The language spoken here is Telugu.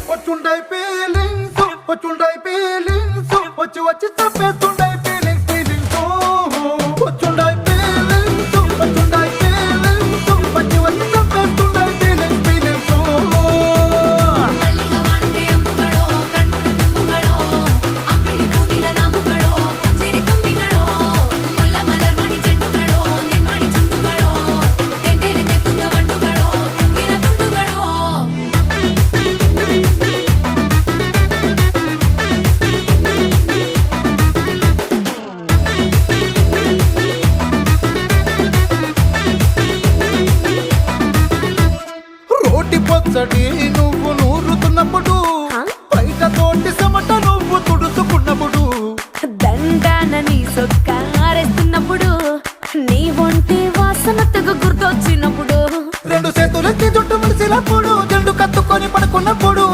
వచ్చుండై ఫీలింగ్స్ వచ్చుండై ఫీలింగ్స్ వచ్చి వచ్చి తప్పేస్తుండై ఫీలింగ్స్ ఫీలింగ్స్ వచ్చుండై ఫీలింగ్స్ వచ్చుండై ఫీలింగ్స్ వచ్చి వచ్చి తప్పేస్తుండై ఫీలింగ్స్ ఫీలింగ్స్ పొచ్చడి నువ్వు నూరుతున్నప్పుడు బయట తోటి సమట నువ్వు తుడుచుకున్నప్పుడు దండాన నీ సొక్కారేస్తున్నప్పుడు నీ ఒంటి వాసన తెగ గుర్తొచ్చినప్పుడు రెండు చేతులెత్తి జుట్టు ములిసినప్పుడు జెండు కత్తుకొని పడుకున్నప్పుడు